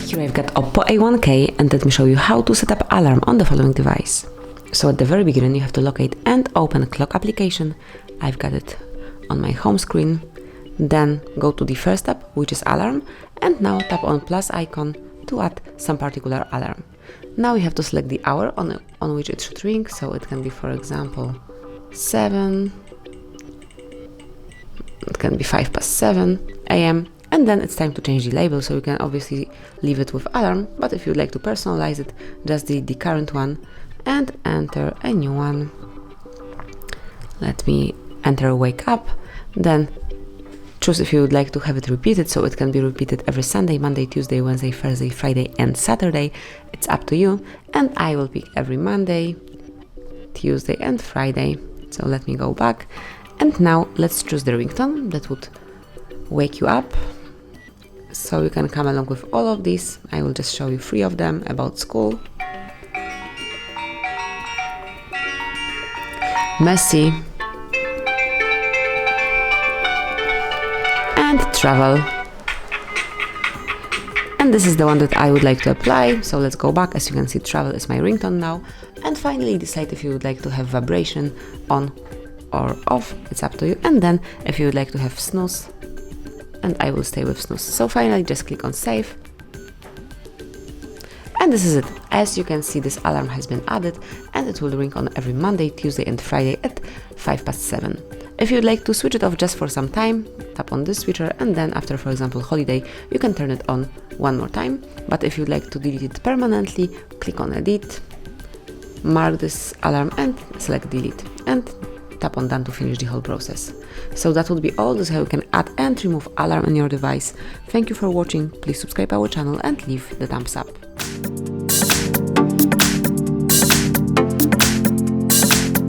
Here I've got OPPO A1K, and let me show you how to set up alarm on the following device. So at the very beginning you have to locate and open clock application. I've got it on my home screen. Then go to the first app, which is alarm, and now tap on plus icon to add some particular alarm. Now you have to select the hour on which it should ring, so it can be, for example, 7, it can be 7 a.m. And then it's time to change the label, so you can obviously leave it with alarm, but if you'd like to personalize it, just delete the current one and enter a new one. Let me enter wake up, then choose if you would like to have it repeated, so it can be repeated every Sunday, Monday, Tuesday, Wednesday, Thursday, Friday and Saturday. It's up to you, and I will pick every Monday, Tuesday and Friday. So let me go back, and now let's choose the ringtone that would wake you up. So you can come along with all of these. I will just show you 3 of them: about school, messy, and travel. And this is the one that I would like to apply, so let's go back. As you can see, travel is my ringtone now. And finally decide if you would like to have vibration on or off, it's up to you. And then if you would like to have snooze, and I will stay with snooze. So finally just click on save. And this is it. As you can see, this alarm has been added, and it will ring on every Monday, Tuesday and Friday at 7:05. If you'd like to switch it off just for some time, tap on this switcher, and then after, for example, holiday, you can turn it on one more time. But if you'd like to delete it permanently, click on edit, mark this alarm and select delete, and tap on done to finish the whole process. So that would be all. This is how you can add and remove alarm on your device. Thank you for watching. Please subscribe our channel and leave the thumbs up.